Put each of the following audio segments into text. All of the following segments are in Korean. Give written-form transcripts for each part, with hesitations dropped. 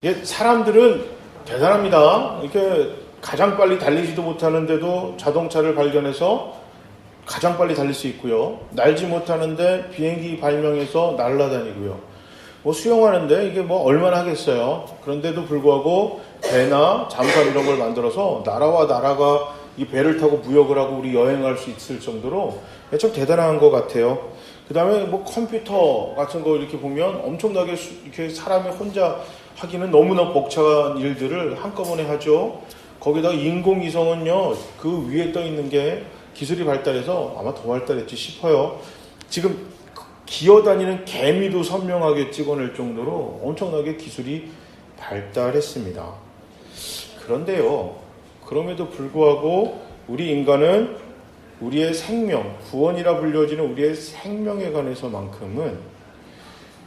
이게 사람들은 대단합니다. 이렇게 가장 빨리 달리지도 못하는데도 자동차를 발견해서 가장 빨리 달릴 수 있고요. 날지 못하는데 비행기 발명해서 날아다니고요. 뭐 수영하는데 이게 뭐 얼마나 하겠어요. 그런데도 불구하고 배나 잠수함 이런 걸 만들어서 나라와 나라가 이 배를 타고 무역을 하고 우리 여행할 수 있을 정도로 참 대단한 것 같아요. 그 다음에 뭐 컴퓨터 같은 거 이렇게 보면 엄청나게 이렇게 사람이 혼자 하기는 너무나 벅찬 일들을 한꺼번에 하죠. 거기다가 인공위성은요, 그 위에 떠 있는 게 기술이 발달해서 아마 더 발달했지 싶어요. 지금 기어다니는 개미도 선명하게 찍어낼 정도로 엄청나게 기술이 발달했습니다. 그런데요, 그럼에도 불구하고 우리 인간은 우리의 생명, 구원이라 불려지는 우리의 생명에 관해서만큼은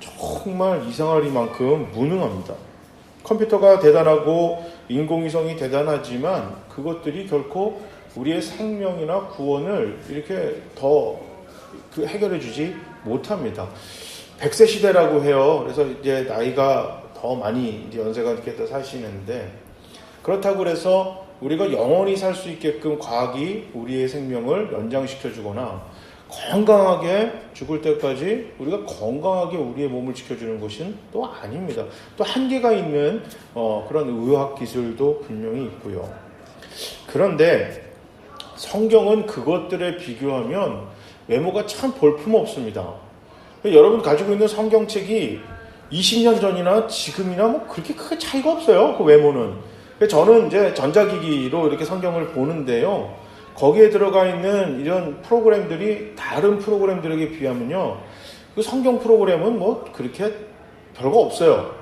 정말 이상하리만큼 무능합니다. 컴퓨터가 대단하고 인공위성이 대단하지만 그것들이 결코 우리의 생명이나 구원을 이렇게 더 해결해 주지 못합니다. 100세 시대라고 해요. 그래서 이제 나이가 더 많이 이제 연세가 이렇게 더 사시는데, 그렇다고 해서 우리가 영원히 살 수 있게끔 과학이 우리의 생명을 연장시켜 주거나 건강하게 죽을 때까지 우리가 건강하게 우리의 몸을 지켜주는 것은 또 아닙니다. 또 한계가 있는 그런 의학 기술도 분명히 있고요. 그런데 성경은 그것들에 비교하면 외모가 참 볼품없습니다. 여러분 가지고 있는 성경책이 20년 전이나 지금이나 뭐 그렇게 크게 차이가 없어요. 그 외모는. 저는 이제 전자기기로 이렇게 성경을 보는데요. 거기에 들어가 있는 이런 프로그램들이 다른 프로그램들에게 비하면요, 그 성경 프로그램은 뭐 그렇게 별거 없어요.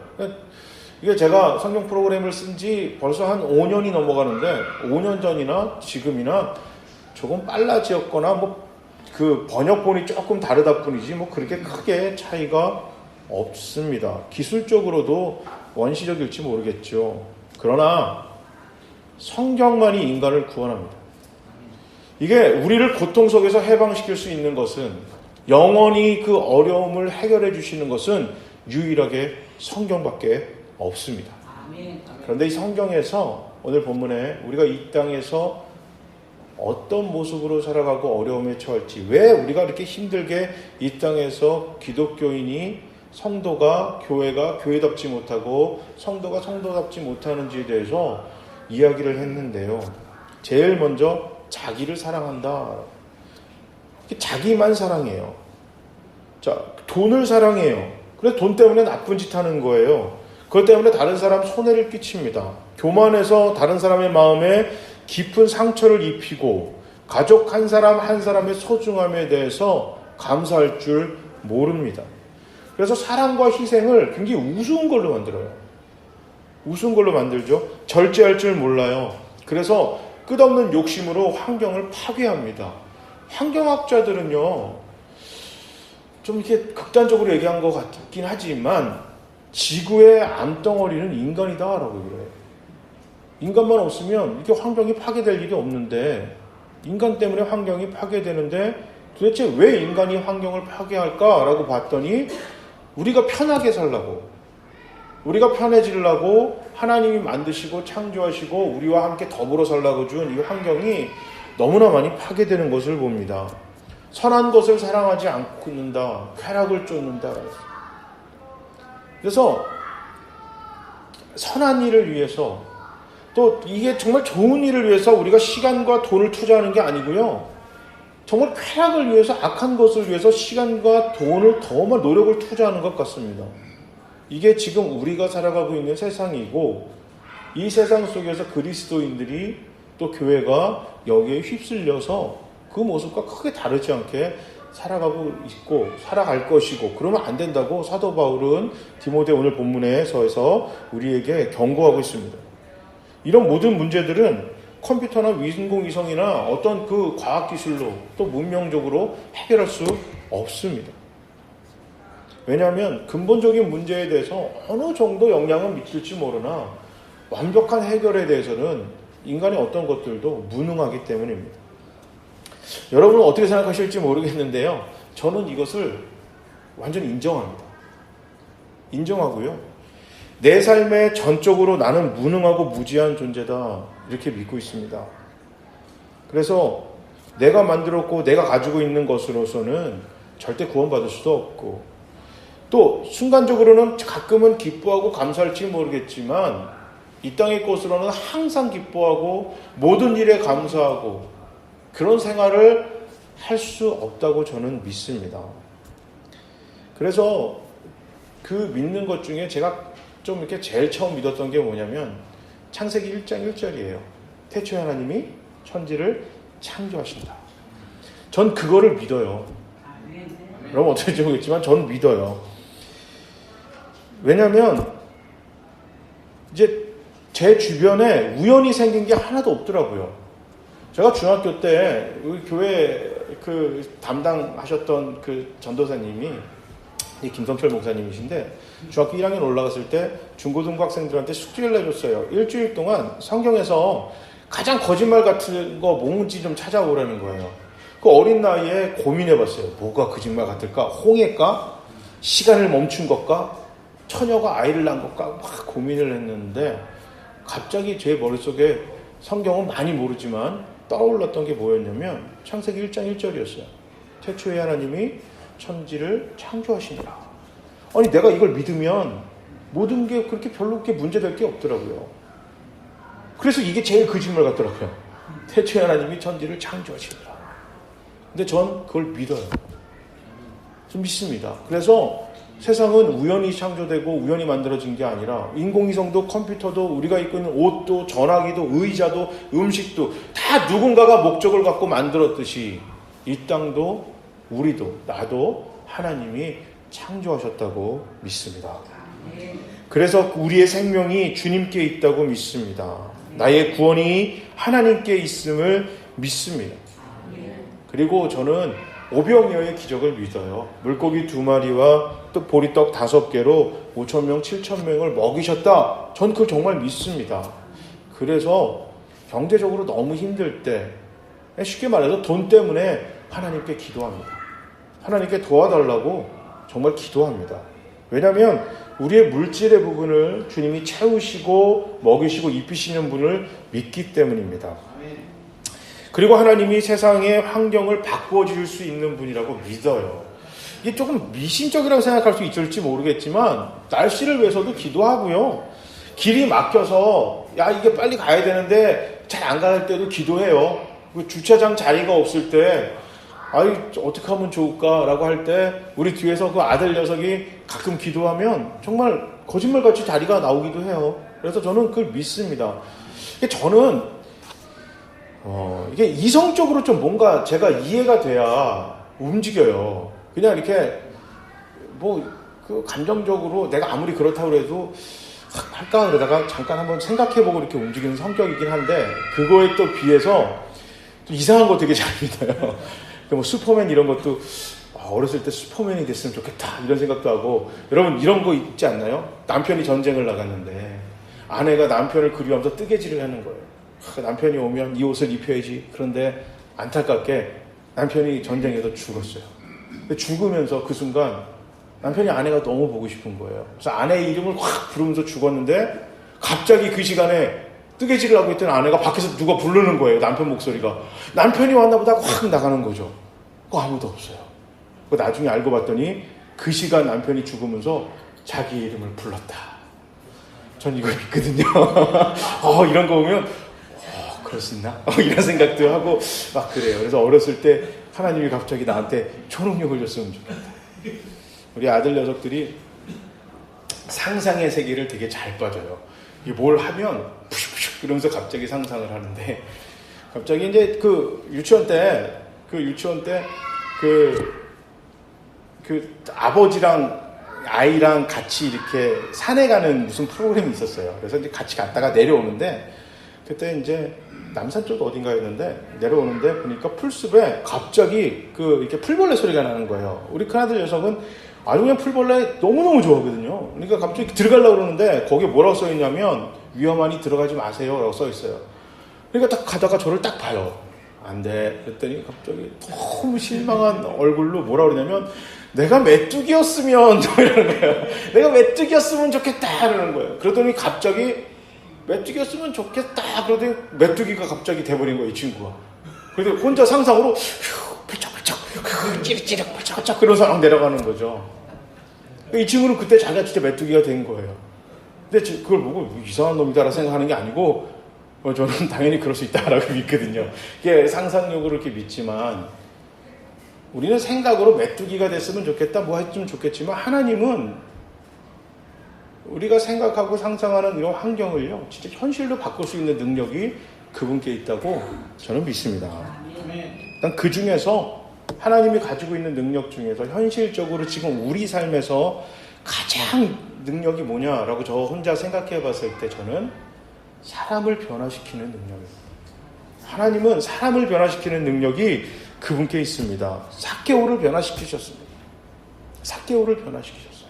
이게 제가 성경 프로그램을 쓴 지 벌써 한 5년이 넘어가는데 5년 전이나 지금이나 조금 빨라지었거나 뭐 그 번역본이 조금 다르다 뿐이지 뭐 그렇게 크게 차이가 없습니다. 기술적으로도 원시적일지 모르겠죠. 그러나 성경만이 인간을 구원합니다. 이게 우리를 고통 속에서 해방시킬 수 있는 것은, 영원히 그 어려움을 해결해 주시는 것은 유일하게 성경밖에 없습니다. 그런데 이 성경에서 오늘 본문에 우리가 이 땅에서 어떤 모습으로 살아가고 어려움에 처할지, 왜 우리가 이렇게 힘들게 이 땅에서 기독교인이 성도가 교회가 교회답지 못하고 성도가 성도답지 못하는지에 대해서 이야기를 했는데요. 제일 먼저 자기를 사랑한다. 자기만 사랑해요. 자, 돈을 사랑해요. 그래서 돈 때문에 나쁜 짓 하는 거예요. 그것 때문에 다른 사람 손해를 끼칩니다. 교만해서 다른 사람의 마음에 깊은 상처를 입히고 가족 한 사람 한 사람의 소중함에 대해서 감사할 줄 모릅니다. 그래서 사랑과 희생을 굉장히 우스운 걸로 만들어요. 우스운 걸로 만들죠. 절제할 줄 몰라요. 그래서 끝없는 욕심으로 환경을 파괴합니다. 환경학자들은요, 좀 이렇게 극단적으로 얘기한 것 같긴 하지만 지구의 암덩어리는 인간이다라고 그래요. 인간만 없으면 이렇게 환경이 파괴될 일이 없는데, 인간 때문에 환경이 파괴되는데 도대체 왜 인간이 환경을 파괴할까라고 봤더니, 우리가 편하게 살라고, 우리가 편해지려고 하나님이 만드시고 창조하시고 우리와 함께 더불어 살라고 준 이 환경이 너무나 많이 파괴되는 것을 봅니다. 선한 것을 사랑하지 않는다, 쾌락을 쫓는다. 그래서 선한 일을 위해서, 또 이게 정말 좋은 일을 위해서 우리가 시간과 돈을 투자하는 게 아니고요, 정말 쾌락을 위해서, 악한 것을 위해서 시간과 돈을 더 노력을 투자하는 것 같습니다. 이게 지금 우리가 살아가고 있는 세상이고, 이 세상 속에서 그리스도인들이 또 교회가 여기에 휩쓸려서 그 모습과 크게 다르지 않게 살아가고 있고 살아갈 것이고, 그러면 안 된다고 사도 바울은 디모데 오늘 본문에서 우리에게 경고하고 있습니다. 이런 모든 문제들은 컴퓨터나 인공위성이나 어떤 그 과학기술로 또 문명적으로 해결할 수 없습니다. 왜냐하면 근본적인 문제에 대해서 어느 정도 영향은 미칠지 모르나 완벽한 해결에 대해서는 인간의 어떤 것들도 무능하기 때문입니다. 여러분은 어떻게 생각하실지 모르겠는데요, 저는 이것을 완전히 인정합니다. 인정하고요. 내 삶의 전적으로 나는 무능하고 무지한 존재다. 이렇게 믿고 있습니다. 그래서 내가 만들었고 내가 가지고 있는 것으로서는 절대 구원받을 수도 없고, 또 순간적으로는 가끔은 기뻐하고 감사할지 모르겠지만 이 땅의 것으로는 항상 기뻐하고 모든 일에 감사하고 그런 생활을 할 수 없다고 저는 믿습니다. 그래서 그 믿는 것 중에 제가 좀 이렇게 제일 처음 믿었던 게 뭐냐면 창세기 1장 1절이에요. 태초에 하나님이 천지를 창조하신다. 전 그거를 믿어요. 그럼 어떨지 모르겠지만 전 믿어요. 왜냐하면 이제 제 주변에 우연히 생긴 게 하나도 없더라고요. 제가 중학교 때 우리 교회 그 담당하셨던 그 전도사님이 김성철 목사님이신데 중학교 1학년 올라갔을 때 중고등부 학생들한테 숙제를 내줬어요. 일주일 동안 성경에서 가장 거짓말 같은 거 뭔지 좀 찾아오라는 거예요. 그 어린 나이에 고민해봤어요. 뭐가 거짓말 같을까? 홍해일까? 시간을 멈춘 것까? 처녀가 아이를 낳은 것까? 막 고민을 했는데 갑자기 제 머릿속에 성경은 많이 모르지만 떠올랐던 게 뭐였냐면 창세기 1장 1절이었어요. 태초에 하나님이 천지를 창조하시니라. 아니 내가 이걸 믿으면 모든 게 그렇게 별로 그렇게 문제될 게 없더라고요. 그래서 이게 제일 거짓말 같더라고요. 태초에 하나님이 천지를 창조하시니라. 근데 전 그걸 믿어요. 좀 믿습니다. 그래서 세상은 우연히 창조되고 우연히 만들어진 게 아니라 인공위성도 컴퓨터도 우리가 입고 있는 옷도 전화기도 의자도 음식도 다 누군가가 목적을 갖고 만들었듯이 이 땅도 우리도 나도 하나님이 창조하셨다고 믿습니다. 그래서 우리의 생명이 주님께 있다고 믿습니다. 나의 구원이 하나님께 있음을 믿습니다. 그리고 저는 오병이어의 기적을 믿어요. 물고기 2마리와 또 보리떡 5개로 5,000명, 7,000명을 먹이셨다. 전 그걸 정말 믿습니다. 그래서 경제적으로 너무 힘들 때 쉽게 말해서 돈 때문에 하나님께 기도합니다. 하나님께 도와달라고 정말 기도합니다. 왜냐하면 우리의 물질의 부분을 주님이 채우시고 먹이시고 입히시는 분을 믿기 때문입니다. 그리고 하나님이 세상의 환경을 바꾸어 줄 수 있는 분이라고 믿어요. 이게 조금 미신적이라고 생각할 수 있을지 모르겠지만 날씨를 위해서도 기도하고요. 길이 막혀서 야 이게 빨리 가야 되는데 잘 안 갈 때도 기도해요. 주차장 자리가 없을 때 아이 어떻게 하면 좋을까라고 할 때 우리 뒤에서 그 아들 녀석이 가끔 기도하면 정말 거짓말같이 자리가 나오기도 해요. 그래서 저는 그걸 믿습니다. 저는 이게 이성적으로 좀 뭔가 제가 이해가 돼야 움직여요. 그냥 이렇게 그 감정적으로 내가 아무리 그렇다고 해도 할까 그러다가 잠깐 한번 생각해보고 이렇게 움직이는 성격이긴 한데 그거에 또 비해서 좀 이상한 거 되게 잘 믿어요. 슈퍼맨 이런 것도 어렸을 때 슈퍼맨이 됐으면 좋겠다 이런 생각도 하고. 여러분 이런 거 있지 않나요? 남편이 전쟁을 나갔는데 아내가 남편을 그리워하면서 뜨개질을 하는 거예요. 남편이 오면 이 옷을 입혀야지. 그런데 안타깝게 남편이 전쟁에서 죽었어요. 죽으면서 그 순간 남편이 아내가 너무 보고 싶은 거예요. 그래서 아내의 이름을 확 부르면서 죽었는데 갑자기 그 시간에 뜨개질을 하고 있던 아내가 밖에서 누가 부르는 거예요. 남편 목소리가. 남편이 왔나 보다 확 나가는 거죠. 아무도 없어요. 나중에 알고 봤더니 그 시간 남편이 죽으면서 자기 이름을 불렀다. 전 이거 믿거든요. 이런 거 보면 그럴 수 있나? 이런 생각도 하고 막 그래요. 그래서 어렸을 때 하나님이 갑자기 나한테 초능력을 줬으면 좋겠다. 우리 아들 녀석들이 상상의 세계를 되게 잘 빠져요. 뭘 하면 푸슉푸슉 이러면서 갑자기 상상을 하는데 갑자기 이제 그 유치원 때 아버지랑 아이랑 같이 이렇게 산에 가는 무슨 프로그램이 있었어요. 그래서 이제 같이 갔다가 내려오는데 그때 이제 남산 쪽 어딘가였는데 내려오는데 보니까 풀숲에 갑자기 이렇게 풀벌레 소리가 나는 거예요. 우리 큰아들 녀석은 아주 그냥 풀벌레 너무너무 좋아하거든요. 그러니까 갑자기 들어가려고 그러는데 거기에 뭐라고 써있냐면 위험하니 들어가지 마세요 라고 써있어요. 그러니까 딱 가다가 저를 딱 봐요. 안 돼. 그랬더니 갑자기 너무 실망한 얼굴로 뭐라 그러냐면 내가 메뚜기였으면 이러는 거예요. 내가 메뚜기였으면 좋겠다 이러는 거예요. 그러더니 갑자기 메뚜기였으면 좋겠다 그러더니 메뚜기가 갑자기 돼버린 거예요, 이 친구가. 그래서 혼자 상상으로 펄쩍펄쩍 찌릿찌릿 펄쩍펄쩍 그러면서 막 내려가는 거죠. 이 친구는 그때 자기가 진짜 메뚜기가 된 거예요. 근데 그걸 보고 이상한 놈이다라고 생각하는 게 아니고 저는 당연히 그럴 수 있다라고 믿거든요. 이게 상상력으로 이렇게 믿지만 우리는 생각으로 메뚜기가 됐으면 좋겠다, 뭐 했으면 좋겠지만 하나님은 우리가 생각하고 상상하는 이런 환경을요, 진짜 현실로 바꿀 수 있는 능력이 그분께 있다고 저는 믿습니다. 일단 그 중에서 하나님이 가지고 있는 능력 중에서 현실적으로 지금 우리 삶에서 가장 능력이 뭐냐라고 저 혼자 생각해 봤을 때 저는 사람을 변화시키는 능력입니다. 하나님은 사람을 변화시키는 능력이 그분께 있습니다. 삭개오를 변화시키셨습니다. 삭개오를 변화시키셨어요.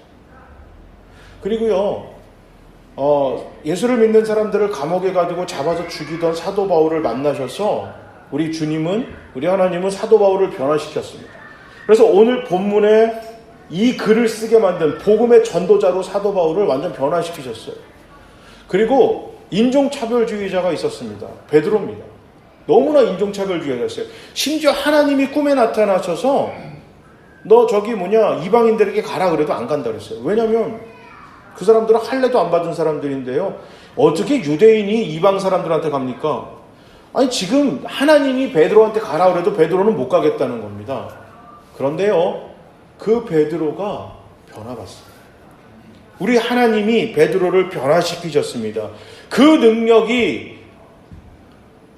그리고요, 예수를 믿는 사람들을 감옥에 가두고 잡아서 죽이던 사도 바울을 만나셔서 우리 주님은, 우리 하나님은 사도 바울을 변화시켰습니다. 그래서 오늘 본문에 이 글을 쓰게 만든 복음의 전도자로 사도 바울을 완전 변화시키셨어요. 그리고 인종차별주의자가 있었습니다. 베드로입니다. 너무나 인종차별주의자였어요. 심지어 하나님이 꿈에 나타나셔서 너 저기 이방인들에게 가라 그래도 안 간다 그랬어요. 왜냐하면 그 사람들은 할례도 안 받은 사람들인데요. 어떻게 유대인이 이방 사람들한테 갑니까? 아니 지금 하나님이 베드로한테 가라 그래도 베드로는 못 가겠다는 겁니다. 그런데요, 그 베드로가 변화받습니다. 우리 하나님이 베드로를 변화시키셨습니다. 그 능력이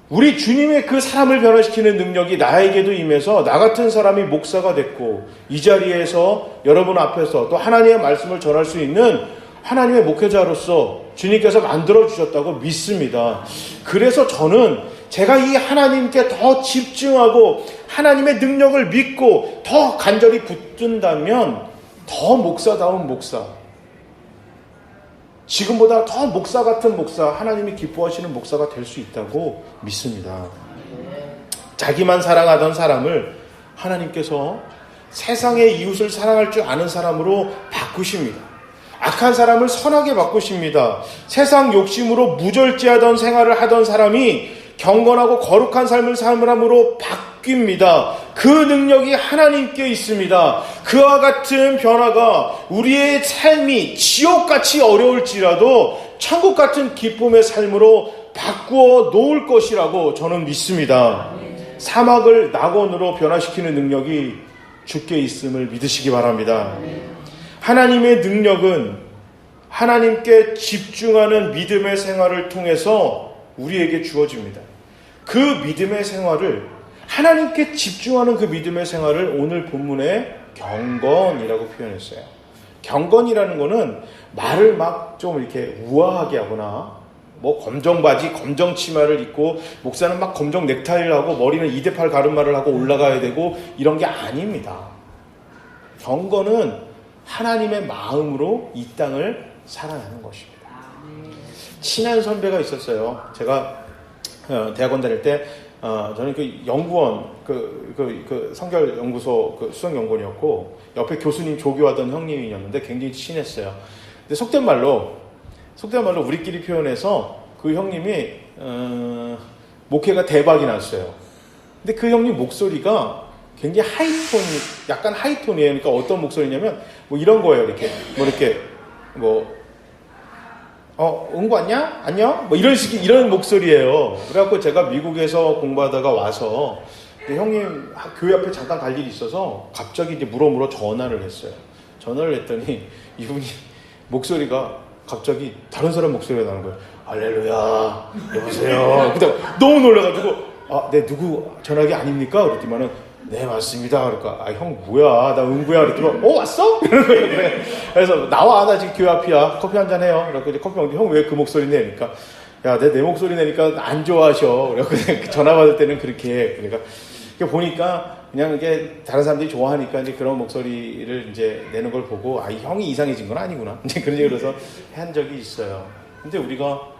우리 주님의 그 사람을 변화시키는 능력이 나에게도 임해서 나 같은 사람이 목사가 됐고 이 자리에서 여러분 앞에서 또 하나님의 말씀을 전할 수 있는 하나님의 목회자로서 주님께서 만들어주셨다고 믿습니다. 그래서 저는 제가 이 하나님께 더 집중하고 하나님의 능력을 믿고 더 간절히 붙든다면 더 목사다운 목사, 지금보다 더 목사 같은 목사, 하나님이 기뻐하시는 목사가 될 수 있다고 믿습니다. 자기만 사랑하던 사람을 하나님께서 세상의 이웃을 사랑할 줄 아는 사람으로 바꾸십니다. 악한 사람을 선하게 바꾸십니다. 세상 욕심으로 무절제하던 생활을 하던 사람이 경건하고 거룩한 삶을 삶으로 바뀝니다. 그 능력이 하나님께 있습니다. 그와 같은 변화가 우리의 삶이 지옥같이 어려울지라도 천국 같은 기쁨의 삶으로 바꾸어 놓을 것이라고 저는 믿습니다. 사막을 낙원으로 변화시키는 능력이 주께 있음을 믿으시기 바랍니다. 하나님의 능력은 하나님께 집중하는 믿음의 생활을 통해서 우리에게 주어집니다. 그 믿음의 생활을, 하나님께 집중하는 그 믿음의 생활을 오늘 본문에 경건이라고 표현했어요. 경건이라는 거는 말을 막 좀 이렇게 우아하게 하거나 검정 바지, 검정 치마를 입고 목사는 막 검정 넥타이를 하고 머리는 2대8 가르마를 하고 올라가야 되고 이런 게 아닙니다. 경건은 하나님의 마음으로 이 땅을 살아가는 것입니다. 친한 선배가 있었어요. 제가 대학원 다닐 때 저는 그 연구원, 성결 연구소 수석 연구원이었고 옆에 교수님 조교하던 형님이었는데 굉장히 친했어요. 근데 속된 말로 우리끼리 표현해서 그 형님이 목회가 대박이 났어요. 근데 그 형님 목소리가 굉장히 약간 하이톤이에요. 그러니까 어떤 목소리냐면 이런 거예요. 응구 왔냐? 안녕? 이런 목소리예요. 그래갖고 제가 미국에서 공부하다가 와서 형님 교회 앞에 잠깐 갈 일이 있어서 갑자기 이제 물어 전화를 했어요. 전화를 했더니 이분이 목소리가 갑자기 다른 사람 목소리가 나는 거예요. 할렐루야, 여보세요. 근데 너무 놀라가지고 네, 누구 전화기 아닙니까? 그랬더니만은 네, 맞습니다. 그러니까 형 뭐야, 나 응구야. 그랬더니 왔어? 이러는 거예요. 그래서 나와, 나 지금 교회 앞이야. 커피 한잔 해요. 그래서 이제 커피 먹는데 형 왜 그 목소리 내? 그러니까 야, 내 목소리 내니까 안 좋아하셔. 그래서 전화 받을 때는 그렇게 해. 그러니까 보니까 그냥 이게 다른 사람들이 좋아하니까 이제 그런 목소리를 이제 내는 걸 보고 이 형이 이상해진 건 아니구나. 이제 그런 얘기를 해서 한 적이 있어요. 근데 우리가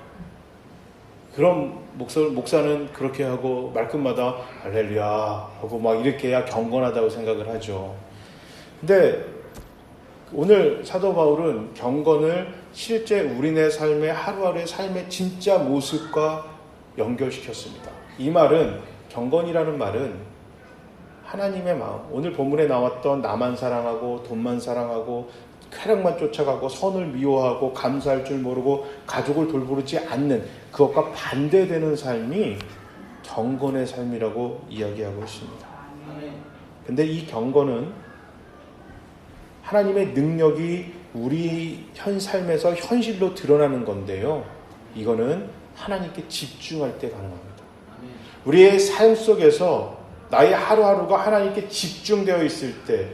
그런 목사는 그렇게 하고 말끝마다 할렐루야 하고 막 이렇게 해야 경건하다고 생각을 하죠. 근데 오늘 사도 바울은 경건을 실제 우리네 삶의 하루하루의 삶의 진짜 모습과 연결시켰습니다. 이 말은, 경건이라는 말은 하나님의 마음, 오늘 본문에 나왔던 나만 사랑하고 돈만 사랑하고 쾌락만 쫓아가고 선을 미워하고 감사할 줄 모르고 가족을 돌보지 않는 그것과 반대되는 삶이 경건의 삶이라고 이야기하고 있습니다. 근데 이 경건은 하나님의 능력이 우리 현 삶에서 현실로 드러나는 건데요. 이거는 하나님께 집중할 때 가능합니다. 우리의 삶 속에서 나의 하루하루가 하나님께 집중되어 있을 때,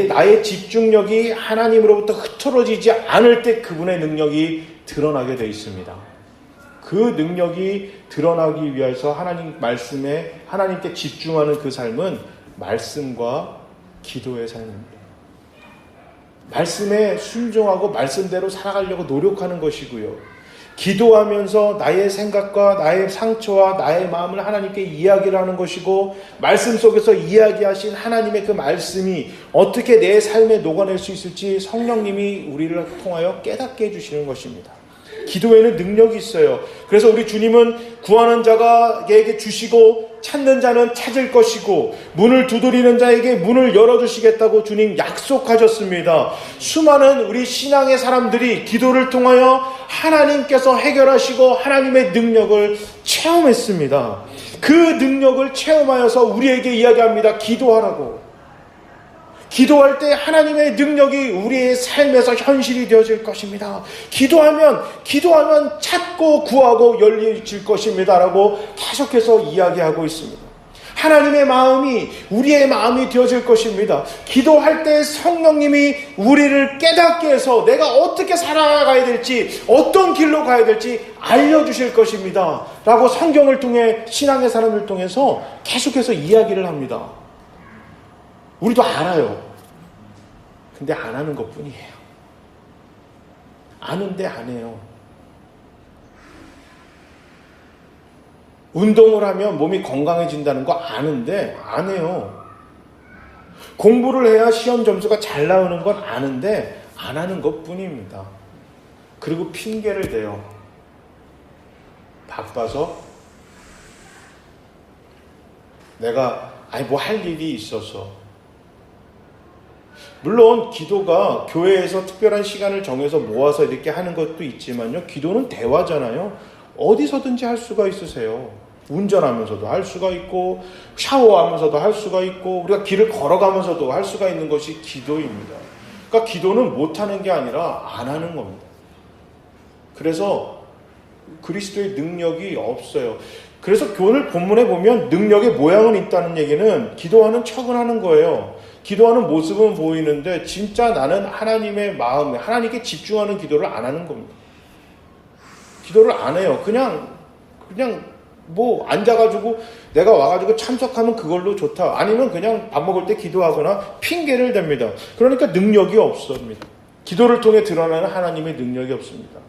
나의 집중력이 하나님으로부터 흐트러지지 않을 때 그분의 능력이 드러나게 되어 있습니다. 그 능력이 드러나기 위해서 하나님 말씀에 하나님께 집중하는 그 삶은 말씀과 기도의 삶입니다. 말씀에 순종하고 말씀대로 살아가려고 노력하는 것이고요. 기도하면서 나의 생각과 나의 상처와 나의 마음을 하나님께 이야기를 하는 것이고, 말씀 속에서 이야기하신 하나님의 그 말씀이 어떻게 내 삶에 녹아낼 수 있을지 성령님이 우리를 통하여 깨닫게 해주시는 것입니다. 기도에는 능력이 있어요. 그래서 우리 주님은 구하는 자에게 주시고 찾는 자는 찾을 것이고 문을 두드리는 자에게 문을 열어주시겠다고 주님 약속하셨습니다. 수많은 우리 신앙의 사람들이 기도를 통하여 하나님께서 해결하시고 하나님의 능력을 체험했습니다. 그 능력을 체험하여서 우리에게 이야기합니다. 기도하라고. 기도할 때 하나님의 능력이 우리의 삶에서 현실이 되어질 것입니다. 기도하면 찾고 구하고 열려질 것입니다. 라고 계속해서 이야기하고 있습니다. 하나님의 마음이 우리의 마음이 되어질 것입니다. 기도할 때 성령님이 우리를 깨닫게 해서 내가 어떻게 살아가야 될지, 어떤 길로 가야 될지 알려주실 것입니다. 라고 성경을 통해, 신앙의 사람을 통해서 계속해서 이야기를 합니다. 우리도 알아요. 근데 안 하는 것 뿐이에요. 아는데 안 해요. 운동을 하면 몸이 건강해진다는 거 아는데 안 해요. 공부를 해야 시험 점수가 잘 나오는 건 아는데 안 하는 것 뿐입니다. 그리고 핑계를 대요. 바빠서, 내가 뭐 할 일이 있어서. 물론 기도가 교회에서 특별한 시간을 정해서 모아서 이렇게 하는 것도 있지만요, 기도는 대화잖아요. 어디서든지 할 수가 있으세요. 운전하면서도 할 수가 있고, 샤워하면서도 할 수가 있고, 우리가 길을 걸어가면서도 할 수가 있는 것이 기도입니다. 그러니까 기도는 못하는 게 아니라 안 하는 겁니다. 그래서 그리스도의 능력이 없어요. 그래서 오늘 본문에 보면 능력의 모양은 있다는 얘기는 기도하는 척은 하는 거예요. 기도하는 모습은 보이는데 진짜 나는 하나님의 마음에, 하나님께 집중하는 기도를 안 하는 겁니다. 기도를 안 해요. 그냥 뭐 앉아가지고 내가 와가지고 참석하면 그걸로 좋다. 아니면 그냥 밥 먹을 때 기도하거나 핑계를 댑니다. 그러니까 능력이 없습니다. 기도를 통해 드러나는 하나님의 능력이 없습니다.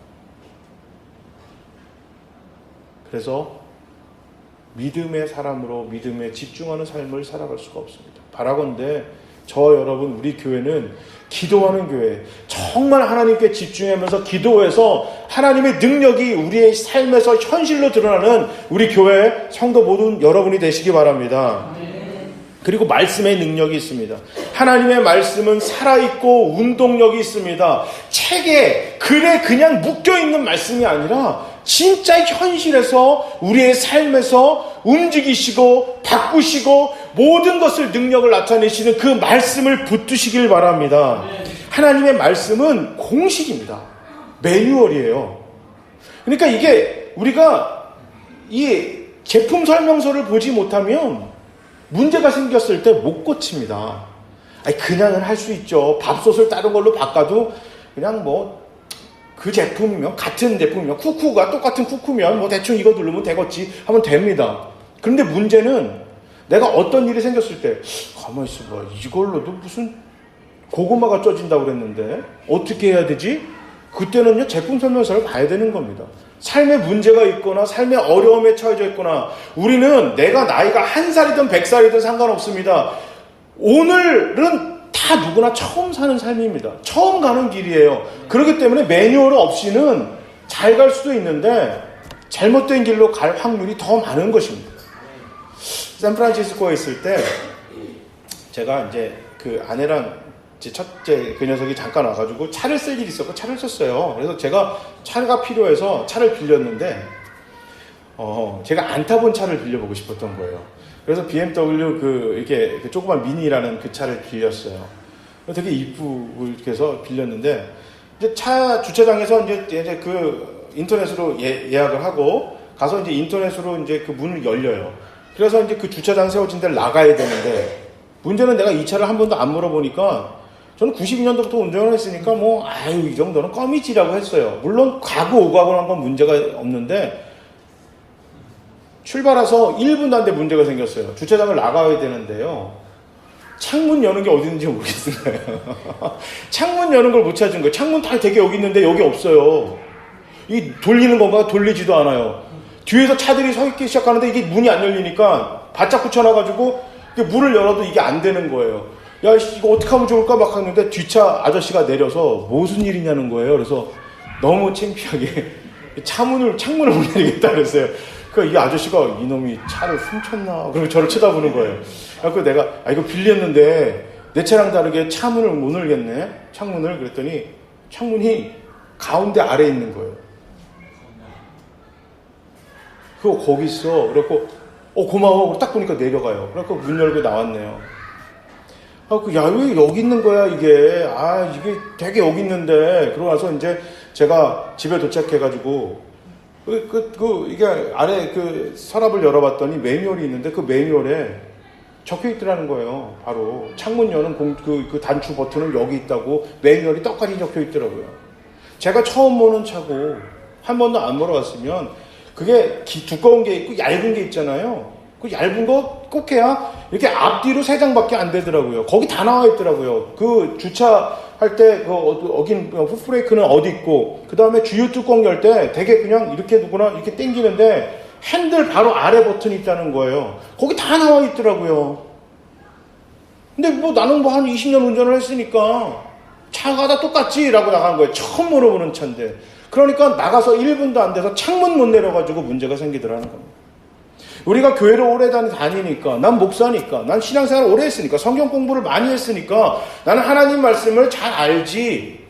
그래서 믿음의 사람으로 믿음에 집중하는 삶을 살아갈 수가 없습니다. 바라건대 여러분, 우리 교회는 기도하는 교회, 정말 하나님께 집중하면서 기도해서 하나님의 능력이 우리의 삶에서 현실로 드러나는 우리 교회 성도 모든 여러분이 되시기 바랍니다. 그리고 말씀의 능력이 있습니다. 하나님의 말씀은 살아있고 운동력이 있습니다. 책에, 글에 그냥 묶여있는 말씀이 아니라 진짜 현실에서 우리의 삶에서 움직이시고 바꾸시고 모든 것을 능력을 나타내시는 그 말씀을 붙드시길 바랍니다. 하나님의 말씀은 공식입니다. 매뉴얼이에요. 그러니까 이게 우리가 이 제품 설명서를 보지 못하면 문제가 생겼을 때 못 고칩니다. 그냥은 할 수 있죠. 밥솥을 다른 걸로 바꿔도 그냥 그 제품이면, 같은 제품이면, 쿠쿠가 똑같은 쿠쿠면 대충 이거 누르면 되겠지 하면 됩니다. 그런데 문제는 내가 어떤 일이 생겼을 때 가만히 있어봐, 이걸로도 무슨 고구마가 쪄진다고 그랬는데 어떻게 해야 되지? 그때는요, 제품 설명서를 봐야 되는 겁니다. 삶에 문제가 있거나 삶의 어려움에 처해져 있거나, 우리는 나이가 1살이든 100살이든 상관없습니다. 오늘은 다 누구나 처음 사는 삶입니다. 처음 가는 길이에요. 그렇기 때문에 매뉴얼 없이는 잘 갈 수도 있는데 잘못된 길로 갈 확률이 더 많은 것입니다. 샌프란시스코에 있을 때 제가 이제 그 아내랑 제 첫째 그 녀석이 잠깐 와가지고 차를 쓸 일이 있었고 차를 썼어요. 그래서 제가 차가 필요해서 차를 빌렸는데 제가 안 타본 차를 빌려보고 싶었던 거예요. 그래서 BMW 이렇게 그 조그만 미니라는 그 차를 빌렸어요. 되게 이쁘고 이렇게 해서 빌렸는데 이제 차 주차장에서 이제 그 인터넷으로 예약을 하고 가서 이제 인터넷으로 이제 그 문을 열려요. 그래서 이제 그 주차장 세워진 데를 나가야 되는데 문제는 내가 이 차를 한 번도 안 물어보니까 저는 92년도부터 운전을 했으니까 이 정도는 껌이지라고 했어요. 물론 가고 오고 한 건 문제가 없는데 출발해서 1분도 안 돼 문제가 생겼어요. 주차장을 나가야 되는데요. 창문 여는 게 어디 있는지 모르겠는 거예요. 창문 여는 걸 못 찾은 거예요. 창문 다 되게 여기 있는데 여기 없어요. 이 돌리는 건가 돌리지도 않아요. 뒤에서 차들이 서 있기 시작하는데 이게 문이 안 열리니까 바짝 붙여놔가지고 문을 열어도 이게 안 되는 거예요. 야, 이거 어떻게 하면 좋을까 막 하는데 뒤차 아저씨가 내려서 무슨 일이냐는 거예요. 그래서 너무 창피하게 창문을 못 내리겠다 그랬어요. 이 아저씨가 이놈이 차를 훔쳤나? 그리고 저를 쳐다보는 거예요. 그래서 내가 이거 빌렸는데 내 차랑 다르게 차문을 못 열겠네. 창문을 그랬더니 창문이 가운데 아래에 있는 거예요. 그거 거기 있어. 그래갖고 고마워. 딱 보니까 내려가요. 그래갖고 문 열고 나왔네요. 야, 왜 여기 있는 거야, 이게. 이게 되게 여기 있는데. 그러고 나서 이제 제가 집에 도착해가지고, 이게 아래 서랍을 열어봤더니 매뉴얼이 있는데 그 매뉴얼에 적혀 있더라는 거예요. 바로. 창문 여는 그 단추 버튼은 여기 있다고 매뉴얼이 똑같이 적혀 있더라고요. 제가 처음 보는 차고, 한 번도 안 몰아봤으면, 그게 두꺼운 게 있고 얇은 게 있잖아요. 그 얇은 거 꼭 해야 이렇게 앞뒤로 3장밖에 안 되더라고요. 거기 다 나와 있더라고요. 그 주차할 때 어긴 풋브레이크는 어디 있고 그 다음에 주유 뚜껑 열 때 되게 그냥 이렇게 누구나 이렇게 당기는데 핸들 바로 아래 버튼이 있다는 거예요. 거기 다 나와 있더라고요. 근데 나는 한 20년 운전을 했으니까 차가 다 똑같지? 라고 나간 거예요. 처음 물어보는 차인데. 그러니까 나가서 1분도 안 돼서 창문 못 내려가지고 문제가 생기더라는 겁니다. 우리가 교회를 오래 다니니까, 난 목사니까, 난 신앙생활을 오래 했으니까, 성경 공부를 많이 했으니까, 나는 하나님 말씀을 잘 알지.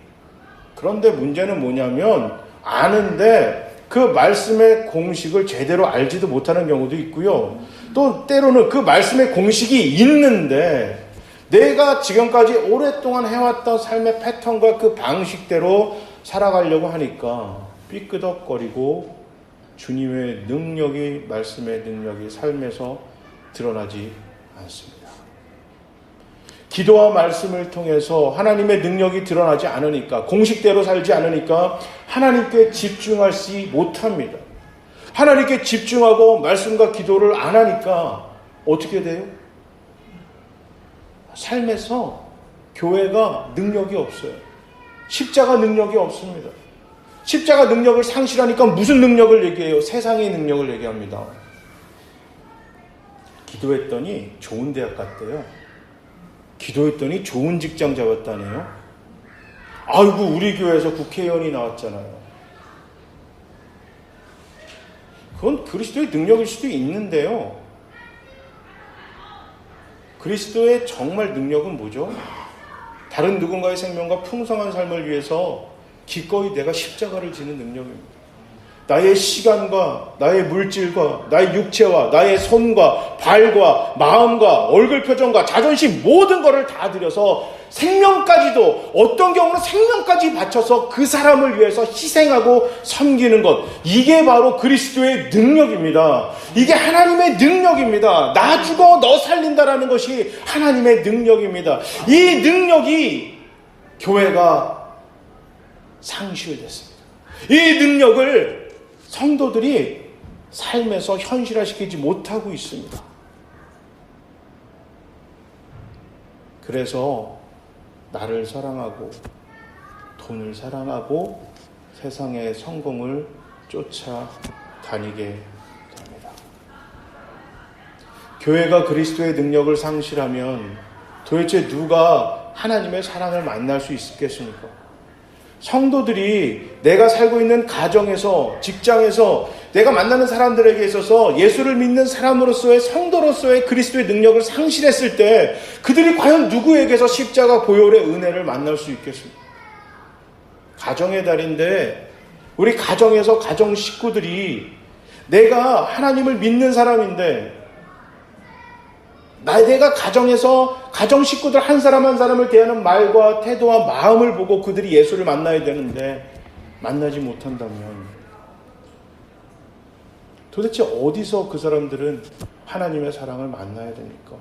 그런데 문제는 뭐냐면, 아는데 그 말씀의 공식을 제대로 알지도 못하는 경우도 있고요. 또 때로는 그 말씀의 공식이 있는데, 내가 지금까지 오랫동안 해왔던 삶의 패턴과 그 방식대로 살아가려고 하니까 삐끄덕거리고 주님의 능력이, 말씀의 능력이 삶에서 드러나지 않습니다. 기도와 말씀을 통해서 하나님의 능력이 드러나지 않으니까, 공식대로 살지 않으니까 하나님께 집중하지 못합니다. 하나님께 집중하고 말씀과 기도를 안 하니까 어떻게 돼요? 삶에서 교회가 능력이 없어요. 십자가 능력이 없습니다. 십자가 능력을 상실하니까 무슨 능력을 얘기해요? 세상의 능력을 얘기합니다. 기도했더니 좋은 대학 갔대요. 기도했더니 좋은 직장 잡았다네요. 아이고, 우리 교회에서 국회의원이 나왔잖아요. 그건 그리스도의 능력일 수도 있는데요. 그리스도의 정말 능력은 뭐죠? 다른 누군가의 생명과 풍성한 삶을 위해서 기꺼이 내가 십자가를 지는 능력입니다. 나의 시간과 나의 물질과 나의 육체와 나의 손과 발과 마음과 얼굴 표정과 자존심 모든 것을 다 들여서 생명까지도, 어떤 경우는 생명까지 바쳐서 그 사람을 위해서 희생하고 섬기는 것, 이게 바로 그리스도의 능력입니다. 이게 하나님의 능력입니다. 나 죽어 너 살린다라는 것이 하나님의 능력입니다. 이 능력이 교회가 상실됐습니다. 이 능력을 성도들이 삶에서 현실화시키지 못하고 있습니다. 그래서 나를 사랑하고 돈을 사랑하고 세상의 성공을 쫓아다니게 됩니다. 교회가 그리스도의 능력을 상실하면 도대체 누가 하나님의 사랑을 만날 수 있겠습니까? 성도들이 내가 살고 있는 가정에서, 직장에서, 내가 만나는 사람들에게 있어서 예수를 믿는 사람으로서의, 성도로서의 그리스도의 능력을 상실했을 때 그들이 과연 누구에게서 십자가 보혈의 은혜를 만날 수 있겠습니까? 가정의 달인데 우리 가정에서 가정 식구들이 내가 하나님을 믿는 사람인데 내가 가정에서 가정 식구들 한 사람 한 사람을 대하는 말과 태도와 마음을 보고 그들이 예수를 만나야 되는데 만나지 못한다면 도대체 어디서 그 사람들은 하나님의 사랑을 만나야 됩니까?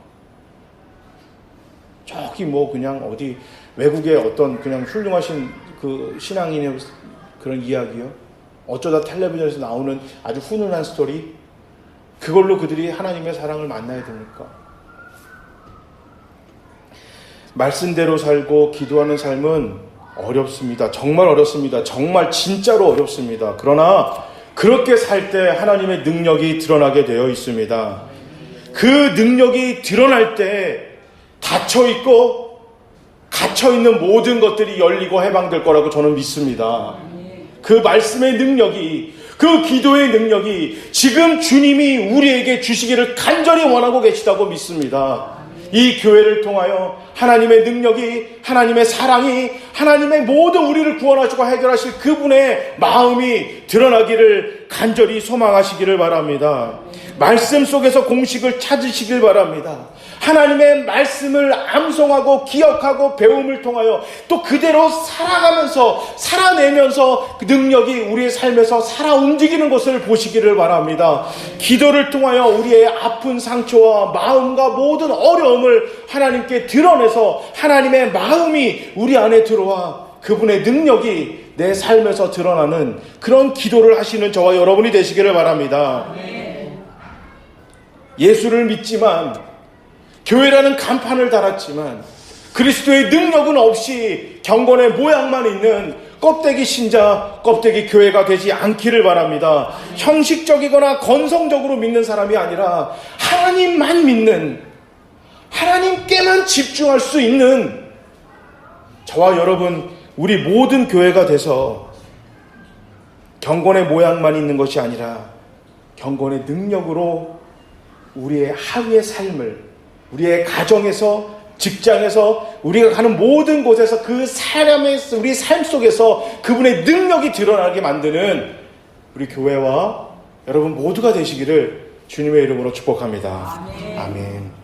저기 그냥 어디 외국의 어떤 그냥 훌륭하신 그 신앙인의 그런 이야기요? 어쩌다 텔레비전에서 나오는 아주 훈훈한 스토리? 그걸로 그들이 하나님의 사랑을 만나야 됩니까? 말씀대로 살고 기도하는 삶은 어렵습니다. 정말 어렵습니다. 정말 진짜로 어렵습니다. 그러나 그렇게 살 때 하나님의 능력이 드러나게 되어 있습니다. 그 능력이 드러날 때 닫혀있고 갇혀있는 모든 것들이 열리고 해방될 거라고 저는 믿습니다. 그 말씀의 능력이, 그 기도의 능력이 지금 주님이 우리에게 주시기를 간절히 원하고 계시다고 믿습니다. 이 교회를 통하여 하나님의 능력이, 하나님의 사랑이, 하나님의 모든 우리를 구원하시고 해결하실 그분의 마음이 드러나기를 간절히 소망하시기를 바랍니다. 말씀 속에서 공식을 찾으시길 바랍니다. 하나님의 말씀을 암송하고 기억하고 배움을 통하여 또 그대로 살아가면서 살아내면서 그 능력이 우리의 삶에서 살아 움직이는 것을 보시기를 바랍니다. 기도를 통하여 우리의 아픈 상처와 마음과 모든 어려움을 하나님께 드러내서 하나님의 마음이 우리 안에 들어와 그분의 능력이 내 삶에서 드러나는 그런 기도를 하시는 저와 여러분이 되시기를 바랍니다. 예수를 믿지만 교회라는 간판을 달았지만 그리스도의 능력은 없이 경건의 모양만 있는 껍데기 신자, 껍데기 교회가 되지 않기를 바랍니다. 형식적이거나 건성적으로 믿는 사람이 아니라 하나님만 믿는, 하나님께만 집중할 수 있는 저와 여러분, 우리 모든 교회가 돼서 경건의 모양만 있는 것이 아니라 경건의 능력으로 우리의 하루의 삶을, 우리의 가정에서, 직장에서, 우리가 가는 모든 곳에서 그 사람의 우리 삶 속에서 그분의 능력이 드러나게 만드는 우리 교회와 여러분 모두가 되시기를 주님의 이름으로 축복합니다. 아멘.